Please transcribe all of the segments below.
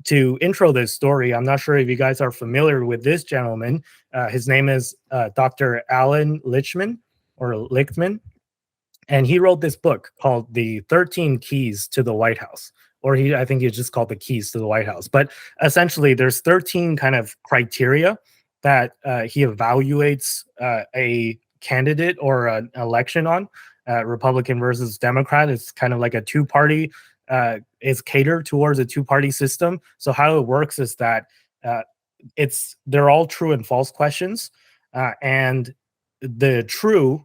to intro this story, I'm not sure if you guys are familiar with this gentleman. His name is Dr. Allan Lichtman or Lichtman, and he wrote this book called The 13 Keys to the White House, or I think it's just called The Keys to the White House. But essentially, there's 13 kind of criteria that he evaluates a candidate or an election on. Republican versus Democrat. It's kind of like a two-party. It's catered towards a two-party system. So how it works is that uh, they're all true and false questions, and the true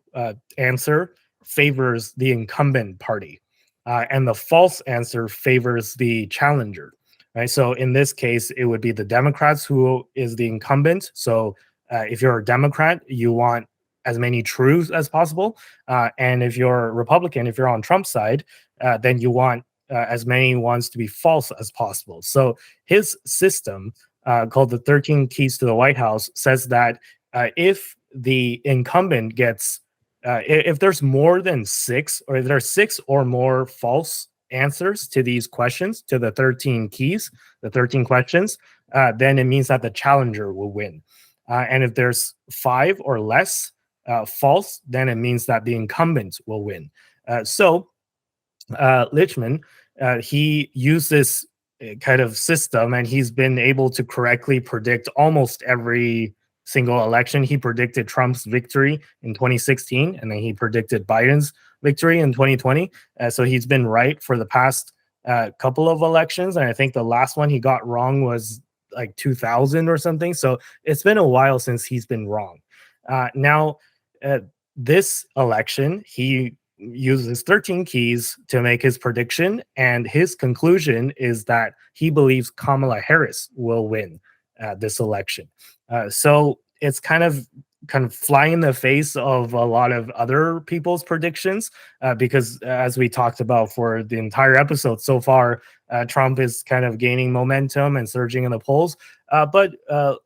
answer favors the incumbent party, and the false answer favors the challenger. Right. So in this case, it would be the Democrats who is the incumbent. So if you're a Democrat, you want as many truths as possible, and if you're a Republican, if you're on Trump's side, then you want as many ones to be false as possible. So his system, called the 13 Keys to the White House, says that if the incumbent gets, if there's more than six, or if there are six or more false answers to these questions, to the 13 keys, the 13 questions, then it means that the challenger will win. And if there's five or less false, then it means that the incumbent will win. So Lichtman, he used this kind of system, and he's been able to correctly predict almost every single election. He predicted Trump's victory in 2016, and then he predicted Biden's victory in 2020. So he's been right for the past couple of elections, and I think the last one he got wrong was like 2000 or something. So it's been a while since he's been wrong. Now, this election, he uses 13 keys to make his prediction, and his conclusion is that he believes Kamala Harris will win this election. So it's kind of flying in the face of a lot of other people's predictions, because as we talked about for the entire episode so far, Trump is kind of gaining momentum and surging in the polls. But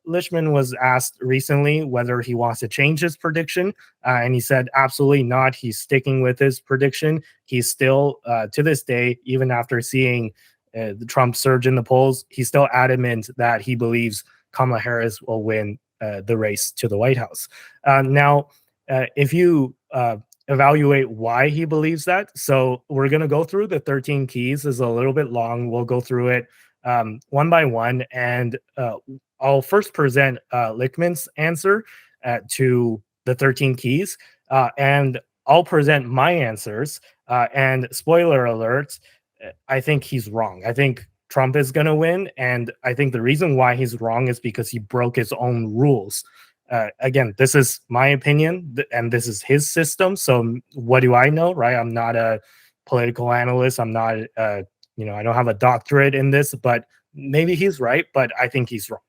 Lichtman was asked recently whether he wants to change his prediction, and he said absolutely not. He's sticking with his prediction. He's still, to this day, even after seeing the Trump surge in the polls, he's still adamant that he believes Kamala Harris will win the race to the White House. Now, if you evaluate why he believes that, so we're going to go through the 13 keys. Is a little bit long. We'll go through it one by one, and I'll first present Lichtman's answer to the 13 keys, and I'll present my answers. And spoiler alert, I think he's wrong. I think Trump is going to win, and I think the reason why he's wrong is because he broke his own rules. Again, this is my opinion, and this is his system. So what do I know, right? I'm not a political analyst. I'm not, I don't have a doctorate in this, but maybe he's right, but I think he's wrong.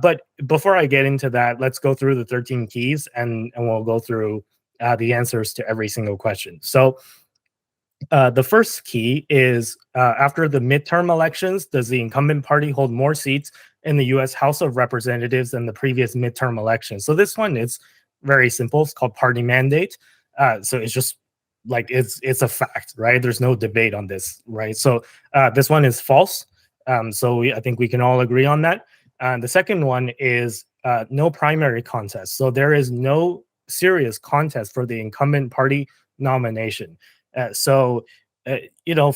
But before I get into that, let's go through the 13 keys, and we'll go through the answers to every single question. So the first key is, after the midterm elections, does the incumbent party hold more seats in the U.S. House of Representatives than the previous midterm election? So this one is very simple. It's called party mandate. So it's just like it's a fact, right? There's no debate on this, right? So this one is false. So I think we can all agree on that. The second one is no primary contest. So there is no serious contest for the incumbent party nomination.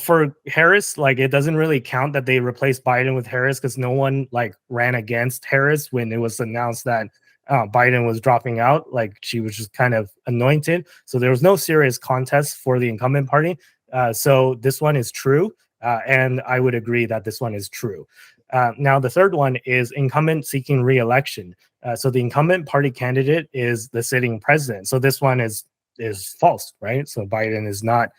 For Harris, like, it doesn't really count that they replaced Biden with Harris, because no one like ran against Harris when it was announced that Biden was dropping out. Like, she was just kind of anointed. So there was no serious contest for the incumbent party. So this one is true. And I would agree that this one is true. Now, the third one is incumbent seeking re-election. So the incumbent party candidate is the sitting president. So this one is false, right? So Biden is not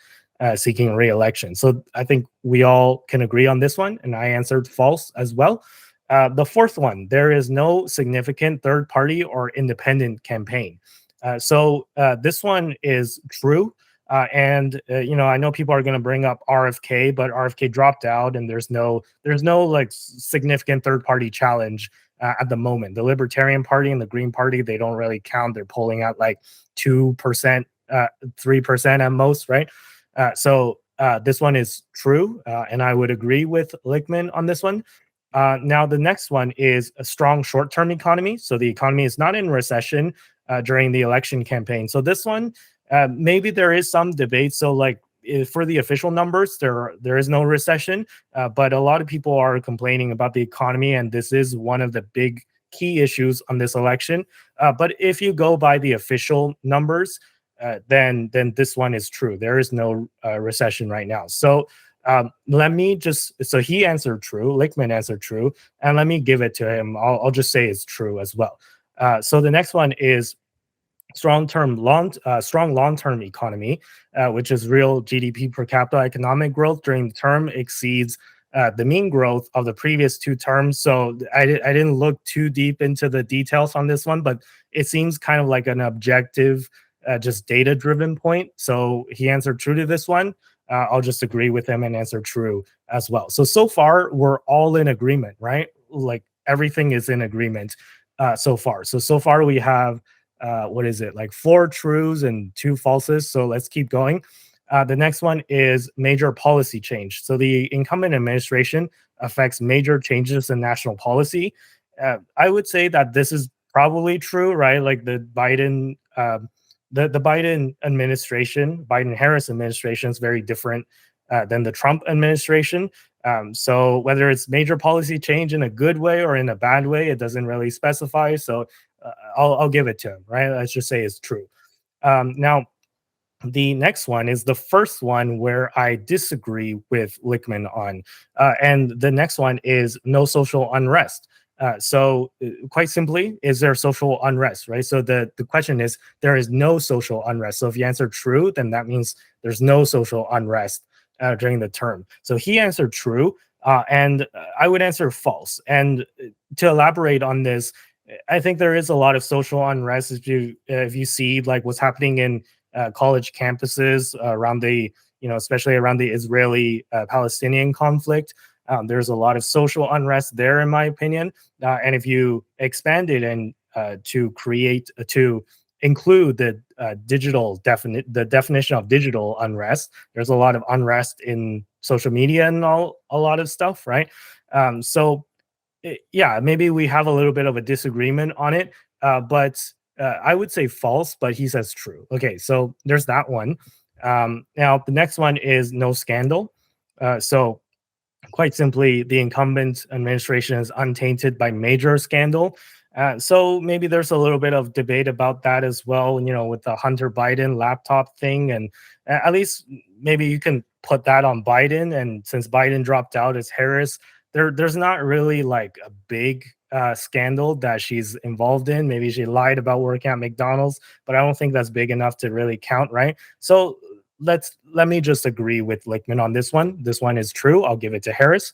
seeking re-election. So I think we all can agree on this one, and I answered false as well. The fourth one, there is no significant third party or independent campaign. So this one is true. And I know people are going to bring up RFK, but RFK dropped out, and there's no like significant third party challenge at the moment. The Libertarian Party and the Green Party, they don't really count. They're polling at like 2%, 3% at most, right? So this one is true, and I would agree with Lichtman on this one. Now, the next one is a strong short term economy. So the economy is not in recession during the election campaign. So this one, maybe there is some debate. So, like, for the official numbers, there is no recession, but a lot of people are complaining about the economy, and this is one of the big key issues on this election. But if you go by the official numbers, then this one is true. There is no recession right now. So let me just so he answered true, Lichtman answered true, and let me give it to him. I'll just say it's true as well. So the next one is strong long-term economy, which is real GDP per capita economic growth during the term exceeds the mean growth of the previous two terms. So I didn't look too deep into the details on this one, but it seems kind of like an objective, just data-driven point. So he answered true to this one. I'll just agree with him and answer true as well. So far, we're all in agreement, right? Like everything is in agreement so far. So far we have what is it, like 4 trues and 2 falses. So let's keep going. The next one is major policy change. So the incumbent administration affects major changes in national policy. I would say that this is probably true, right? Like the Biden administration, Biden Harris administration is very different than the Trump administration. So whether it's major policy change in a good way or in a bad way, it doesn't really specify. So I'll give it to him, right? Let's just say it's true. Now, the next one is the first one where I disagree with Lichtman on. And the next one is no social unrest. Quite simply, is there social unrest, right? So the question is, there is no social unrest. So if you answer true, then that means there's no social unrest during the term. So he answered true, and I would answer false. And to elaborate on this, I think there is a lot of social unrest if you see like what's happening in college campuses around the, especially around the Israeli Palestinian conflict. There's a lot of social unrest there, in my opinion. And if you expand it and to include the the definition of digital unrest, there's a lot of unrest in social media and a lot of stuff, right? Yeah, maybe we have a little bit of a disagreement on it, but I would say false, but he says true. Okay, so there's that one. Now, the next one is no scandal. So quite simply, the incumbent administration is untainted by major scandal. So maybe there's a little bit of debate about that as well, with the Hunter Biden laptop thing. And at least maybe you can put that on Biden. And since Biden dropped out as Harris, there's not really like a big scandal that she's involved in. Maybe she lied about working at McDonald's, but I don't think that's big enough to really count, right? So let me just agree with Lichtman on this one. This one is true. I'll give it to Harris.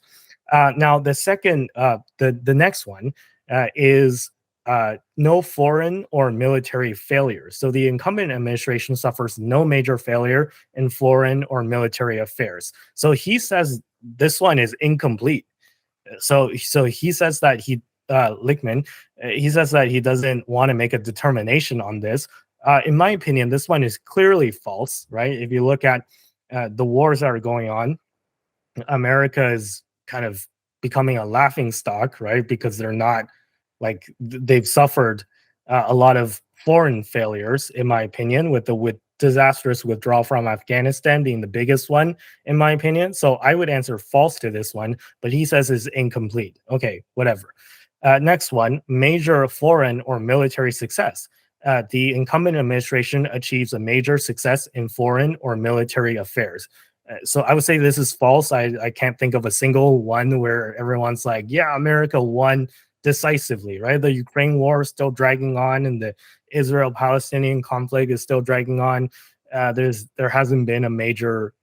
Now the second, the next one is no foreign or military failure. So the incumbent administration suffers no major failure in foreign or military affairs. So he says this one is incomplete. So he says that Lichtman, he says that he doesn't want to make a determination on this. In my opinion, this one is clearly false, right? If you look at the wars that are going on, America is kind of becoming a laughing stock, right? Because they're not they've suffered a lot of foreign failures, in my opinion, with disastrous withdrawal from Afghanistan being the biggest one, in my opinion. So I would answer false to this one, but he says it's incomplete. Okay, whatever. Next one, major foreign or military success. The incumbent administration achieves a major success in foreign or military affairs. So I would say this is false. I can't think of a single one where everyone's like, yeah, America won decisively, right? The Ukraine war is still dragging on, and the Israel-Palestinian conflict is still dragging on. There hasn't been a major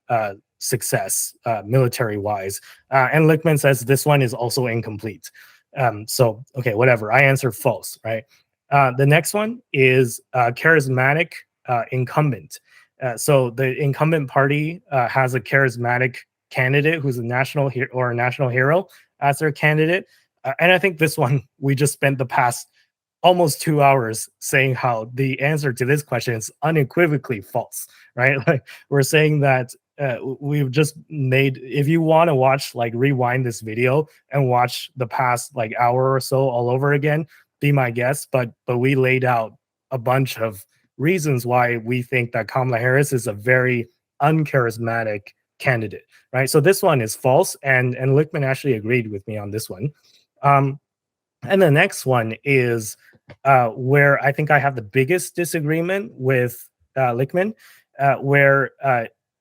success military-wise. And Lichtman says this one is also incomplete. Okay, whatever. I answer false, right? The next one is charismatic incumbent. So the incumbent party has a charismatic candidate who's a national hero as their candidate. And I think this one, we just spent the past almost 2 hours saying how the answer to this question is unequivocally false, right? Like we're saying that we've just made, if you want to watch, like, rewind this video and watch the past like hour or so all over again, be my guest. But we laid out a bunch of reasons why we think that Kamala Harris is a very uncharismatic candidate, right? So this one is false, and Lichtman actually agreed with me on this one. And the next one is where I think I have the biggest disagreement with Lichtman, where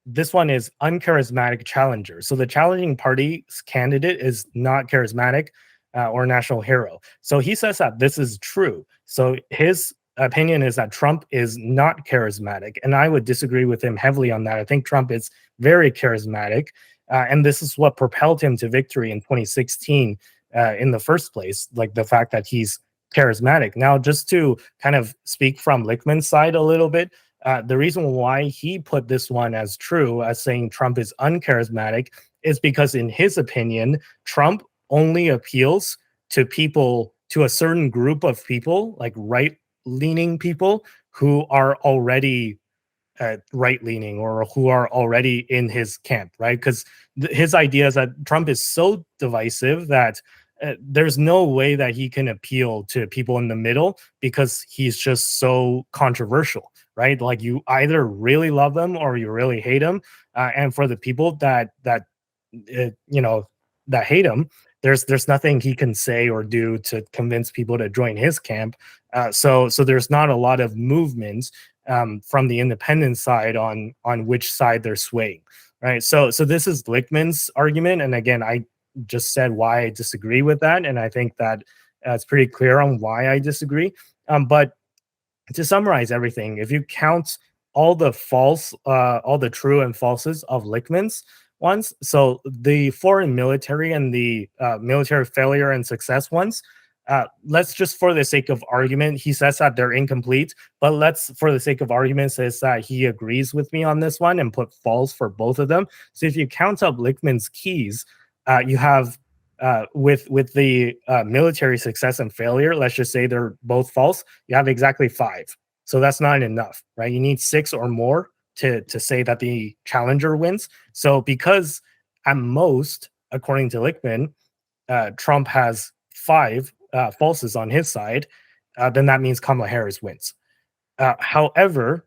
this one is uncharismatic challenger. So the challenging party's candidate is not charismatic or national hero. So he says that this is true. So his opinion is that Trump is not charismatic, and I would disagree with him heavily on that. I think Trump is very charismatic, and this is what propelled him to victory in 2016 in the first place, like the fact that he's charismatic. Now, just to kind of speak from Lichtman's side a little bit, the reason why he put this one as true, as saying Trump is uncharismatic, is because in his opinion, Trump only appeals to people, to a certain group of people, like right-leaning people who are already right-leaning or who are already in his camp, right? Because his idea is that Trump is so divisive that there's no way that he can appeal to people in the middle because he's just so controversial, right? Like, you either really love him or you really hate him, and for the people that that hate him, there's nothing he can say or do to convince people to join his camp. So there's not a lot of movement from the independent side on which side they're swaying, right? So this is Lichtman's argument, and again, I just said why I disagree with that, and I think that it's pretty clear on why I disagree. But to summarize everything, if you count all the all the true and falses of Lichtman's ones, so the foreign military and the military failure and success ones, let's just, for the sake of argument, he says that they're incomplete, but let's, for the sake of argument, says that he agrees with me on this one and put false for both of them. So if you count up Lichtman's keys, you have with the military success and failure, let's just say they're both false, you have exactly 5. So that's not enough, right? You need 6 or more to say that the challenger wins. So because at most, according to Lichtman, Trump has 5 falses on his side, then that means Kamala Harris wins. However,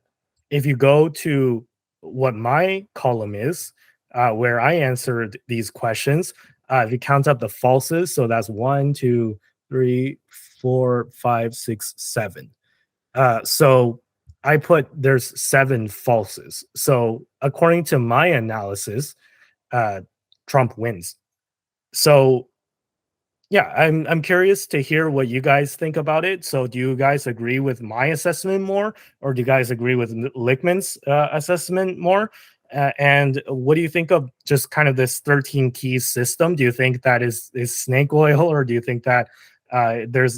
if you go to what my column is, where I answered these questions, if you count up the falses, so that's 1, 2, 3, 4, 5, 6, 7. So I put there's 7 falses. So according to my analysis, Trump wins. So yeah, I'm curious to hear what you guys think about it. So do you guys agree with my assessment more, or do you guys agree with Lichtman's assessment more? And what do you think of just kind of this 13 keys system? Do you think that is snake oil, or do you think that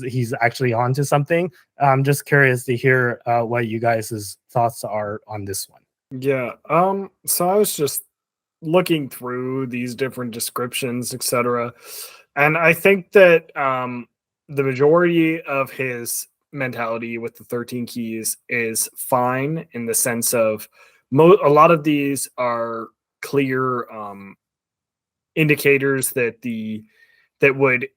he's actually onto something? I'm just curious to hear what you guys' thoughts are on this one. Yeah. So I was just looking through these different descriptions, etc. And I think that the majority of his mentality with the 13 keys is fine, in the sense of a lot of these are clear indicators that would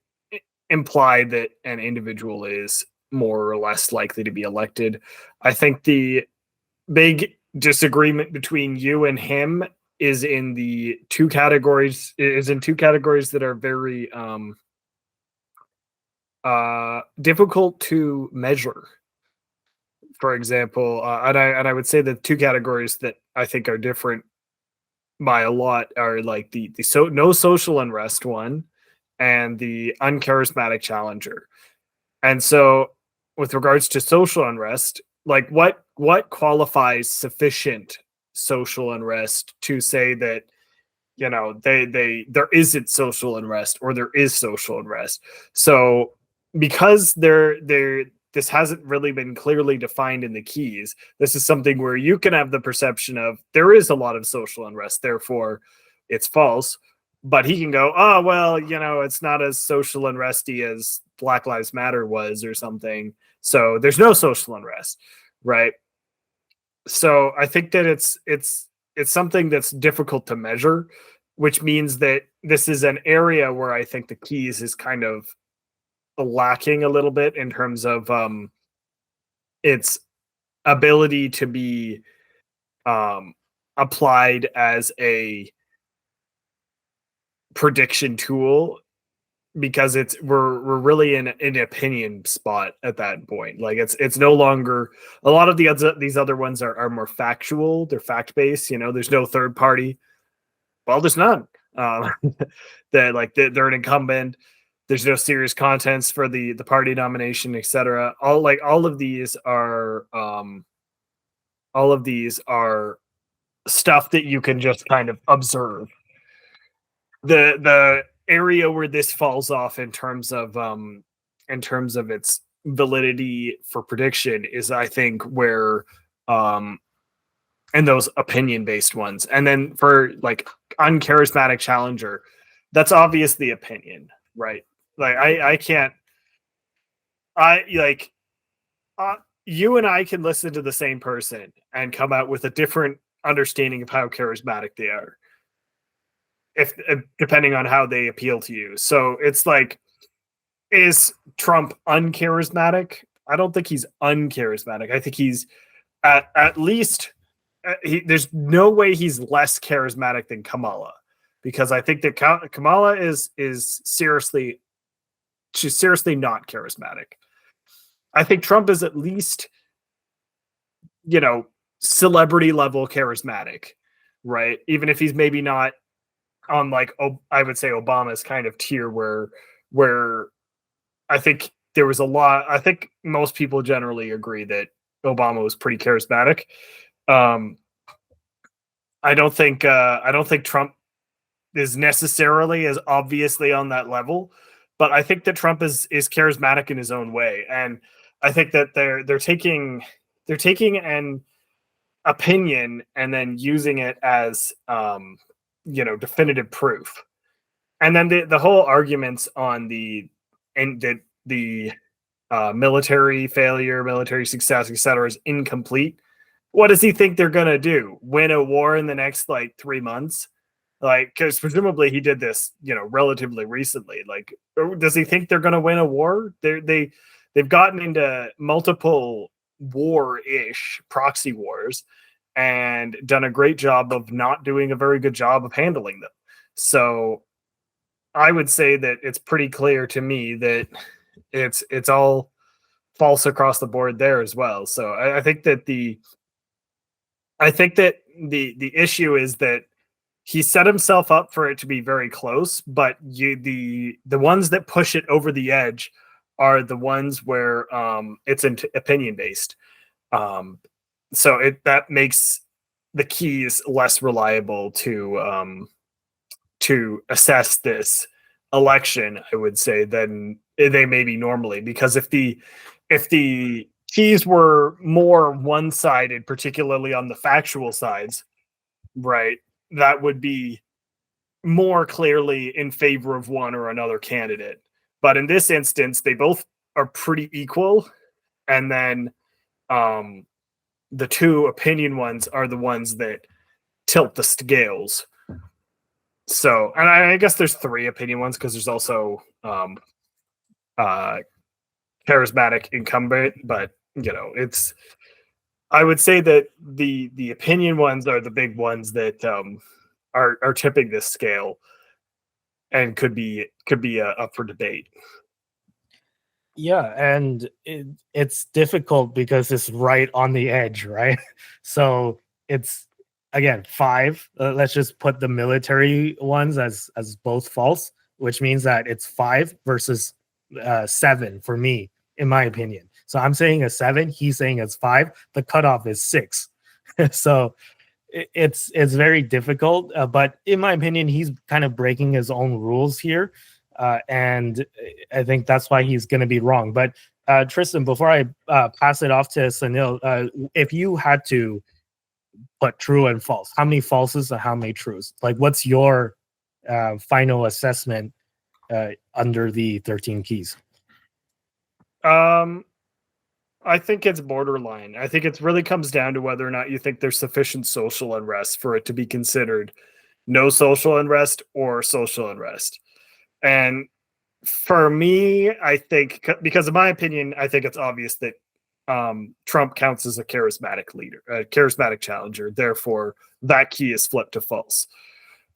imply that an individual is more or less likely to be elected. I think the big disagreement between you and him is in two categories that are very difficult to measure. For example, and I would say the 2 categories that I think are different by a lot are like the no social unrest one and the uncharismatic challenger. And so, with regards to social unrest, like what qualifies sufficient social unrest to say that, there isn't social unrest or there is social unrest? So because this hasn't really been clearly defined in the keys, this is something where you can have the perception of there is a lot of social unrest, therefore it's false. But he can go, oh, well, it's not as social unresty as Black Lives Matter was or something, so there's no social unrest, right? So I think that it's it's something that's difficult to measure, which means that this is an area where I think the keys is kind of lacking a little bit in terms of its ability to be applied as a prediction tool, because we're really in an opinion spot at that point. Like it's no longer, a lot of these other ones are more factual, they're fact based, there's no third party. Well, there's none. They're an incumbent. There's no serious contents for the party nomination, etc. All of these are stuff that you can just kind of observe. The area where this falls off in terms of its validity for prediction is, I think, where and those opinion based ones. And then for like uncharismatic challenger, that's obviously opinion, right? Like I can't, you and I can listen to the same person and come out with a different understanding of how charismatic they are, if depending on how they appeal to you. So it's like, is Trump uncharismatic? I don't think he's uncharismatic. I think he's at least there's no way he's less charismatic than Kamala, because I think that Kamala is seriously not charismatic. I think Trump is at least, celebrity level charismatic, right? Even if he's maybe not on I would say Obama's kind of tier where I think there was a lot. I think most people generally agree that Obama was pretty charismatic. I don't think Trump is necessarily as obviously on that level, but I think that Trump is charismatic in his own way, and I think that they're taking an opinion and then using it as definitive proof. And then the whole arguments on the military failure, military success, etc., is incomplete. What does he think they're gonna do? Win a war in the next 3 months? Because presumably he did this, relatively recently. Does he think they're gonna win a war? They've gotten into multiple war-ish proxy wars and done a great job of not doing a very good job of handling them. So I would say that it's pretty clear to me that it's all false across the board there as well. So I think that the issue is that he set himself up for it to be very close, but the ones that push it over the edge are the ones where it's opinion based. So that makes the keys less reliable to assess this election, I would say, than they may be normally. Because if the keys were more one-sided, particularly on the factual sides, right, that would be more clearly in favor of one or another candidate. But in this instance, they both are pretty equal, and then the two opinion ones are the ones that tilt the scales. So, and I guess there's three opinion ones, because there's also charismatic incumbent, but I would say that the opinion ones are the big ones that are tipping this scale and could be up for debate. Yeah, and it's difficult because it's right on the edge, right? So it's, again, 5. Let's just put the military ones as both false, which means that it's 5 versus 7 for me, in my opinion. So I'm saying a 7, he's saying it's 5. The cutoff is 6. So it's very difficult. But in my opinion, he's kind of breaking his own rules here. And I think that's why he's going to be wrong. But Tristan, before I pass it off to Sunil, if you had to put true and false, how many falses and how many truths? What's your final assessment under the 13 keys? I think it's borderline. I think it really comes down to whether or not you think there's sufficient social unrest for it to be considered no social unrest or social unrest. And for me, I think, because in my opinion, I think it's obvious that Trump counts as a charismatic leader, a charismatic challenger. Therefore, that key is flipped to false.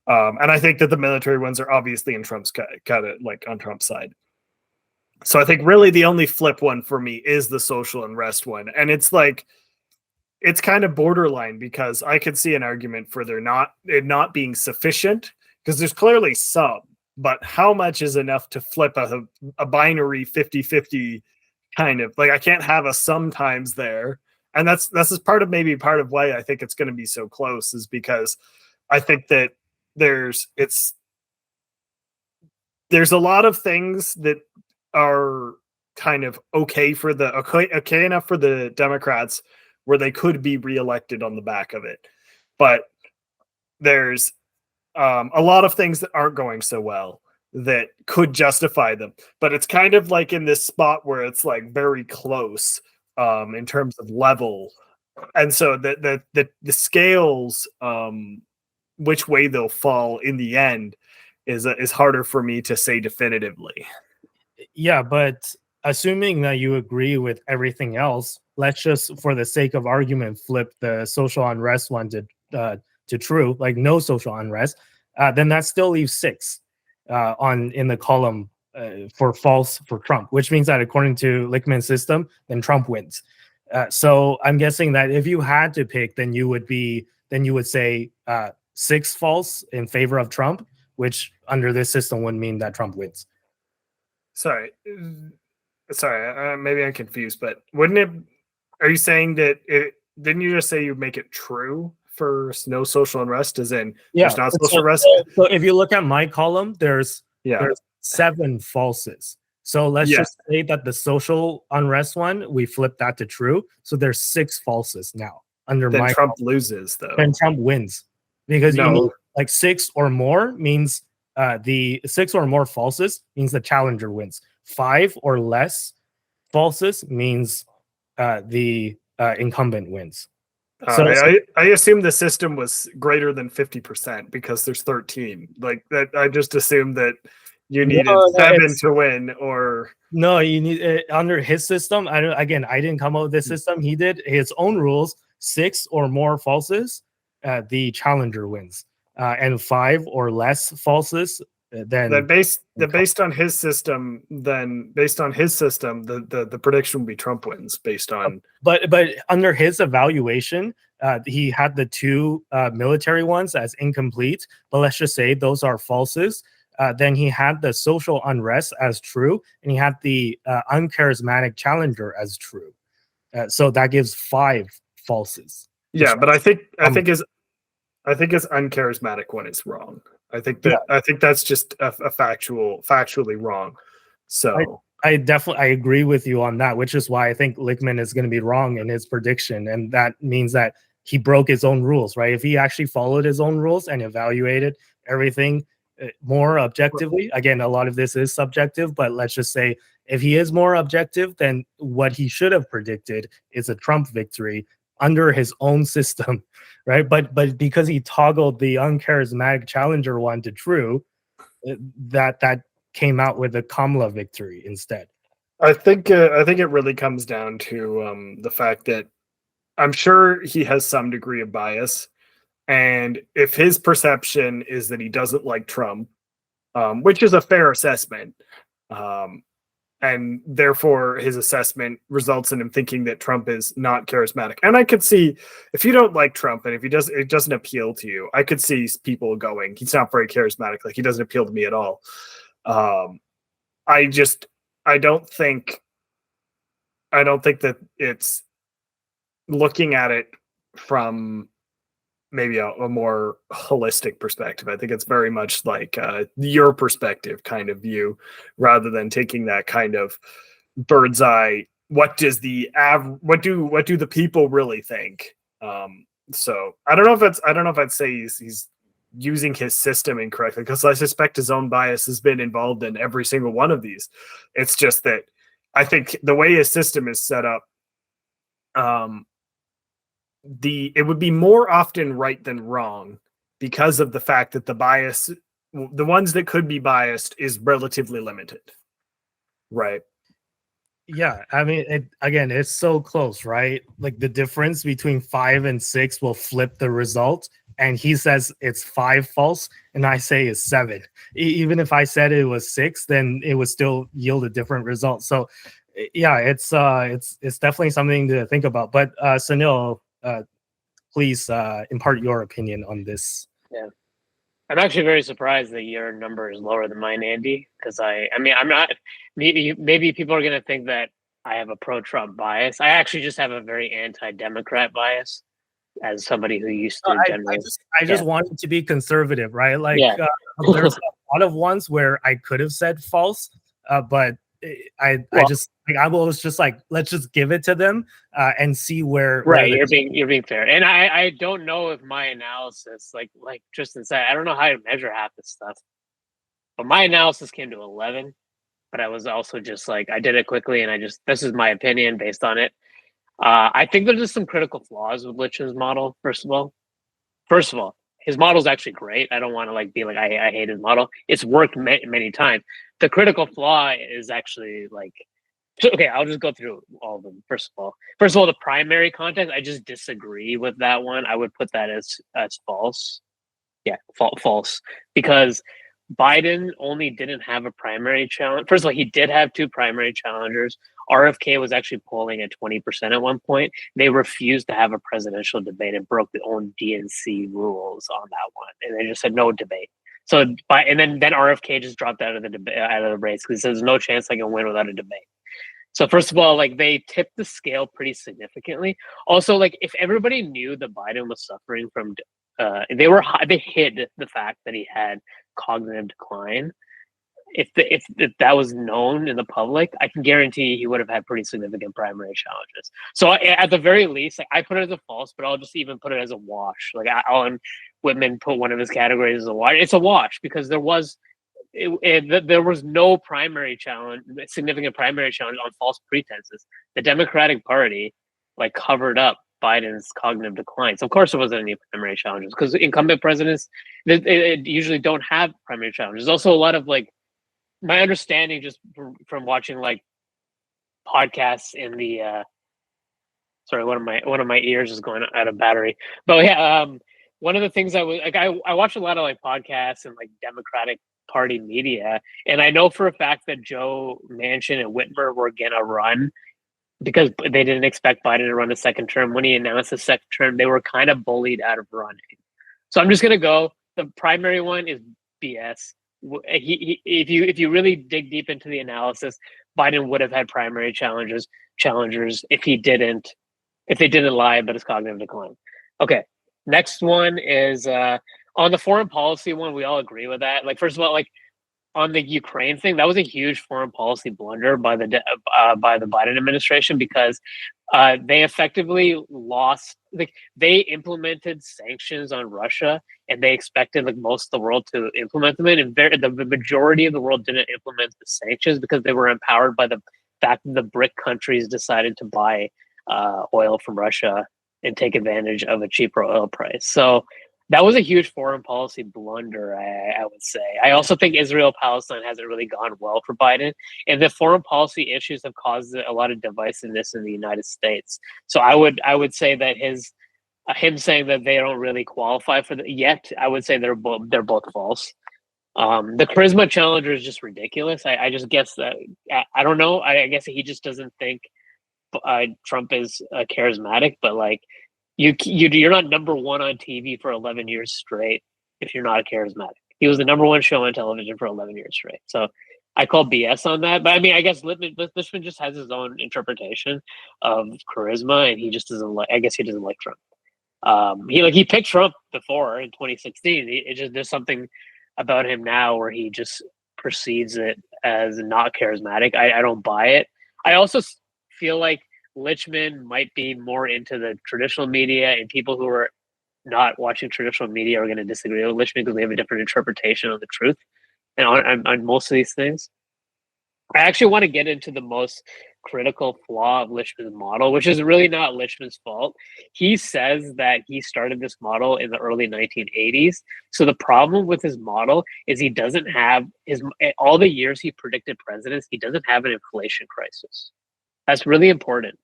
And I think that the military ones are obviously in Trump's kind of like on Trump's side. So I think really the only flip one for me is the social unrest one. And it's like, it's kind of borderline because I could see an argument for it not being sufficient, because there's clearly some, but how much is enough to flip a binary 50-50 kind of like, I can't have a sometimes there. And that's part of why I think it's going to be so close, is because I think that there's a lot of things that are kind of okay enough for the Democrats where they could be reelected on the back of it. But there's a lot of things that aren't going so well that could justify them. But it's kind of like in this spot where it's like very close in terms of level. And so the scales, which way they'll fall in the end is harder for me to say definitively. Yeah, but assuming that you agree with everything else, let's just, for the sake of argument, flip the social unrest one to true, like no social unrest. Then that still leaves 6 in the column for false for Trump, which means that according to Lichtman's system, then Trump wins. So I'm guessing that if you had to pick, then you would say 6 false in favor of Trump, which under this system would mean that Trump wins. Sorry, maybe I'm confused, but wouldn't it? Are you saying that didn't you just say you make it true for no social unrest, as in there's not social unrest? So if you look at my column, there's 7 falses. So let's just say that the social unrest one, we flip that to true. So there's 6 falses now under then my Trump column. Loses though. Then Trump wins, because you need like 6 or more means the 6 or more falses means the challenger wins. 5 or less falses means the incumbent wins. So I assume the system was greater than 50% because there's 13. Like that, I just assumed that you needed 7 to win, or no, you need under his system. I didn't come up with this system. He did his own rules. 6 or more falses, the challenger wins. And 5 or less falses, then based on his system, the prediction would be Trump wins based on. But under his evaluation, he had the 2 military ones as incomplete. But let's just say those are falses. Then he had the social unrest as true, and he had the uncharismatic challenger as true. So that gives 5 falses. Yeah, but I think his uncharismatic one is wrong. I think that's just a factually wrong. So I agree with you on that, which is why I think Lichtman is going to be wrong in his prediction, and that means that he broke his own rules, right? If he actually followed his own rules and evaluated everything more objectively, again, a lot of this is subjective, but let's just say if he is more objective, then what he should have predicted is a Trump victory under his own system, right? But because he toggled the uncharismatic challenger one to true, that came out with a Kamala victory instead. I think it really comes down to the fact that I'm sure he has some degree of bias, and if his perception is that he doesn't like Trump, which is a fair assessment, and therefore his assessment results in him thinking that Trump is not charismatic. And I could see, if you don't like Trump and if it doesn't appeal to you, I could see people going, he's not very charismatic, like he doesn't appeal to me at all. I don't think that it's looking at it from maybe a more holistic perspective. I think it's very much like your perspective kind of view, rather than taking that kind of bird's eye. What do the people really think? So I don't know if I'd say he's using his system incorrectly, because I suspect his own bias has been involved in every single one of these. It's just that I think the way his system is set up it would be more often right than wrong because of the fact that the bias, the ones that could be biased, is relatively limited. Right. Yeah, I mean, again, it's so close, right? Like the difference between 5 and 6 will flip the result. And he says it's 5 false, and I say it's 7. Even if I said it was 6, then it would still yield a different result. So, yeah, it's definitely something to think about. But Sunil, please impart your opinion on this. Yeah. I'm actually very surprised that your number is lower than mine, Andy, because I mean, I'm not, maybe people are going to think that I have a pro-Trump bias. I actually just have a very anti-Democrat bias as somebody who used to generally. I just wanted to be conservative, right? Like, Yeah. there's a lot of ones where I could have said false, but I was just like, let's just give it to them and see where. Right, you're being fair, and I don't know if my analysis, like Tristan said, I don't know how to measure half this stuff, but my analysis came to 11. But I was also just like, I did it quickly, and this is my opinion based on it. I think there's just some critical flaws with Lichtman's model. First of all, his model is actually great. I don't want to like be like I hate his model. It's worked many times. The critical flaw is actually like, okay, I'll just go through all of them. First of all, the primary context, I just disagree with that one. I would put that as false. Yeah, false, because Biden only didn't have a primary challenge. First of all, he did have 2 primary challengers. RFK was actually polling at 20% at one point. They refused to have a presidential debate and broke their own DNC rules on that one, and they just said no debate. So, and then RFK just dropped out of the debate, out of the race, because there's no chance I can win without a debate. So first of all, like they tipped the scale pretty significantly. Also, like if everybody knew that Biden was suffering from, they hid the fact that he had cognitive decline. If that was known in the public, I can guarantee he would have had pretty significant primary challenges. So at the very least, I put it as a false, but I'll just even put it as a wash. Like Allan Lichtman put one of his categories as a wash. It's a wash because there was no primary challenge, significant primary challenge on false pretenses. The Democratic Party like covered up Biden's cognitive decline. So of course there wasn't any primary challenges because incumbent presidents they usually don't have primary challenges. There's also a lot of like, my understanding just from watching like podcasts in the sorry, one of my ears is going out of battery. But yeah, one of the things I watch a lot of like podcasts and like Democratic Party media, and I know for a fact that Joe Manchin and Whitmer were gonna run because they didn't expect Biden to run a second term. When he announced the second term, they were kind of bullied out of running. So I'm just gonna go. The primary one is BS. If you really dig deep into the analysis, Biden would have had primary challengers if they didn't lie about his cognitive decline. Okay, next one is on the foreign policy one. We all agree with that. Like first of all, like on the Ukraine thing, that was a huge foreign policy blunder by the Biden administration because they effectively lost. Like they implemented sanctions on Russia, and they expected like most of the world to implement them. And the majority of the world didn't implement the sanctions because they were empowered by the fact that the BRIC countries decided to buy oil from Russia and take advantage of a cheaper oil price. So that was a huge foreign policy blunder, I would say. I also think Israel-Palestine hasn't really gone well for Biden, and the foreign policy issues have caused a lot of divisiveness in the United States. So I would say that him saying that they don't really qualify for yet, I would say they're both false. The charisma challenger is just ridiculous. I just guess that I don't know. I guess he just doesn't think Trump is charismatic, but like. You're not number one on TV for 11 years straight if you're not charismatic. He was the number one show on television for 11 years straight. So I call BS on that. But I mean, I guess Lichtman just has his own interpretation of charisma, and he just doesn't like. I guess he doesn't like Trump. He picked Trump before in 2016. There's something about him now where he just perceives it as not charismatic. I don't buy it. I also feel like Lichtman might be more into the traditional media, and people who are not watching traditional media are going to disagree with Lichtman because they have a different interpretation of the truth and on most of these things. I actually want to get into the most critical flaw of Lichtman's model, which is really not Lichtman's fault. He says that he started this model in the early 1980s. So the problem with his model is he doesn't have all the years he predicted presidents, he doesn't have an inflation crisis. That's really important.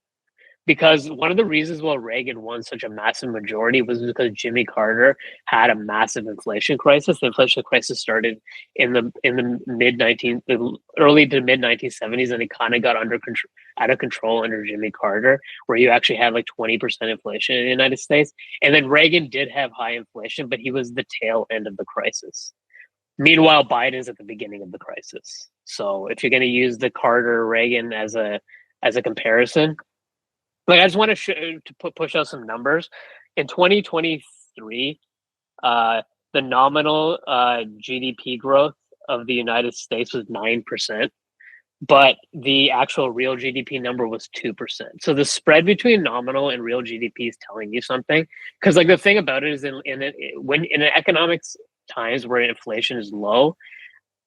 Because one of the reasons why Reagan won such a massive majority was because Jimmy Carter had a massive inflation crisis. The inflation crisis started in the early to mid 1970s, and it kind of got out of control under Jimmy Carter, where you actually had like 20% inflation in the United States. And then Reagan did have high inflation, but he was the tail end of the crisis. Meanwhile, Biden's at the beginning of the crisis. So if you're going to use the Carter Reagan as a comparison. Like, I just want to push out some numbers. In 2023, the nominal GDP growth of the United States was 9%, but the actual real GDP number was 2%. So the spread between nominal and real GDP is telling you something. Because like the thing about it is when in economics times where inflation is low,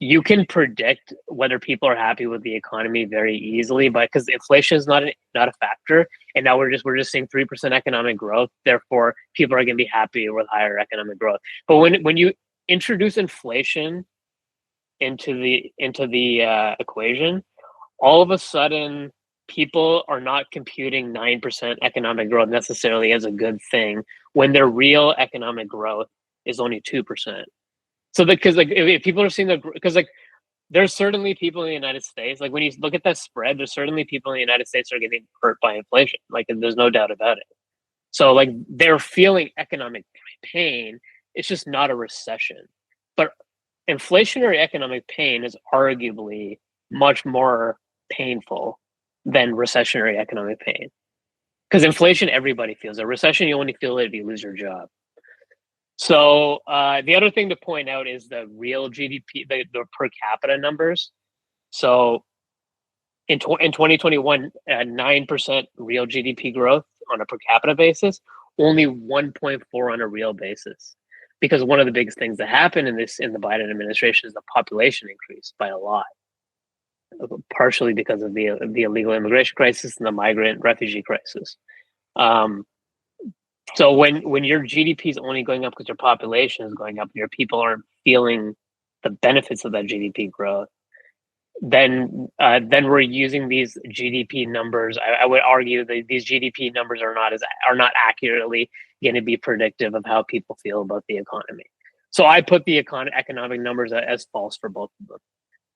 you can predict whether people are happy with the economy very easily, but because inflation is not a factor, and now we're just seeing 3% economic growth. Therefore, people are going to be happy with higher economic growth. But when you introduce inflation into the equation, all of a sudden people are not computing 9% economic growth necessarily as a good thing when their real economic growth is only 2%. So because like if people are seeing because like there's certainly people in the United States, like when you look at that spread, there's certainly people in the United States that are getting hurt by inflation. Like there's no doubt about it. So like they're feeling economic pain. It's just not a recession. But inflationary economic pain is arguably much more painful than recessionary economic pain. Because inflation, everybody feels. A recession, you only feel it if you lose your job. So the other thing to point out is the real GDP, the per capita numbers. So in 2021, 9% real GDP growth on a per capita basis, only 1.4 on a real basis. Because one of the biggest things that happened in the Biden administration is the population increased by a lot, partially because of the illegal immigration crisis and the migrant refugee crisis. So when your GDP is only going up because your population is going up and your people aren't feeling the benefits of that GDP growth, then we're using these GDP numbers. I would argue that these GDP numbers are not accurately going to be predictive of how people feel about the economy. So I put the economic numbers as false for both of them.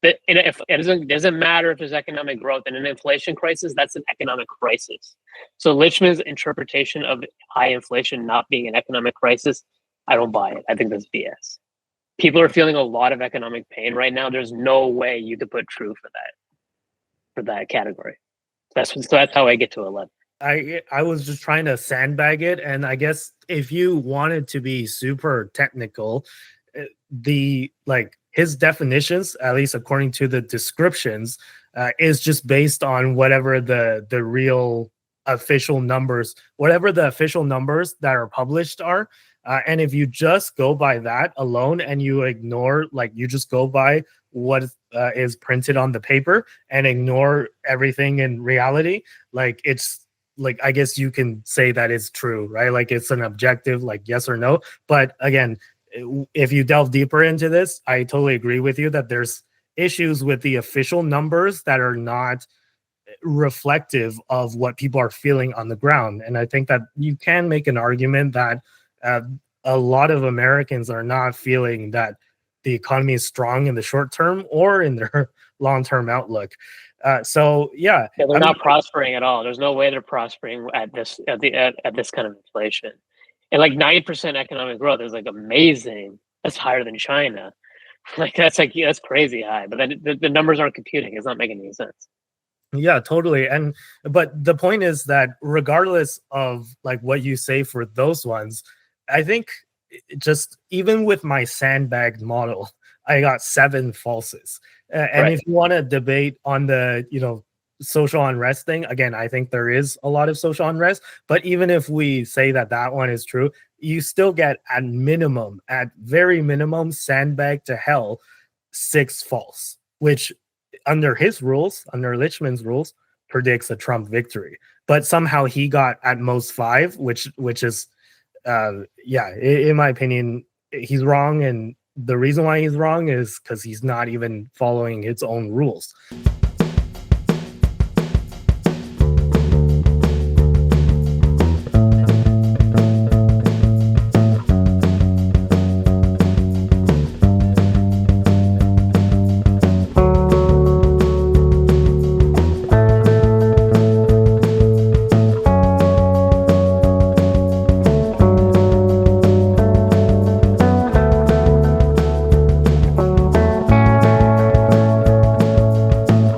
But if it doesn't matter if there's economic growth in an inflation crisis, that's an economic crisis. So Lichtman's interpretation of high inflation not being an economic crisis, I don't buy it. I think that's BS. People are feeling a lot of economic pain right now. There's no way you could put true for that category. So that's how I get to 11. I was just trying to sandbag it, and I guess if you wanted to be super technical, his definitions, at least according to the descriptions, is just based on whatever the real official numbers, whatever the official numbers that are published are. And if you just go by that alone and you ignore, you just go by what is printed on the paper and ignore everything in reality, it's I guess you can say that it's true, right? Like it's an objective, yes or no. But again, if you delve deeper into this, I totally agree with you that there's issues with the official numbers that are not reflective of what people are feeling on the ground. And I think that you can make an argument that a lot of Americans are not feeling that the economy is strong in the short term or in their long-term outlook. Yeah, they're not prospering at all. There's no way they're prospering at this kind of inflation. And 9% economic growth is amazing. That's higher than China. That's crazy high. But then the numbers aren't computing. It's not making any sense. Yeah, totally. But the point is that regardless of what you say for those ones, I think just even with my sandbagged model, I got 7 falses. And Right. if you want to debate on the social unrest thing, again, I think there is a lot of social unrest. But even if we say that one is true, you still get at very minimum, sandbag to hell, 6 false, which under his rules, under Lichtman's rules, predicts a Trump victory. But somehow he got at most 5, which is, in my opinion, he's wrong. And the reason why he's wrong is because he's not even following his own rules.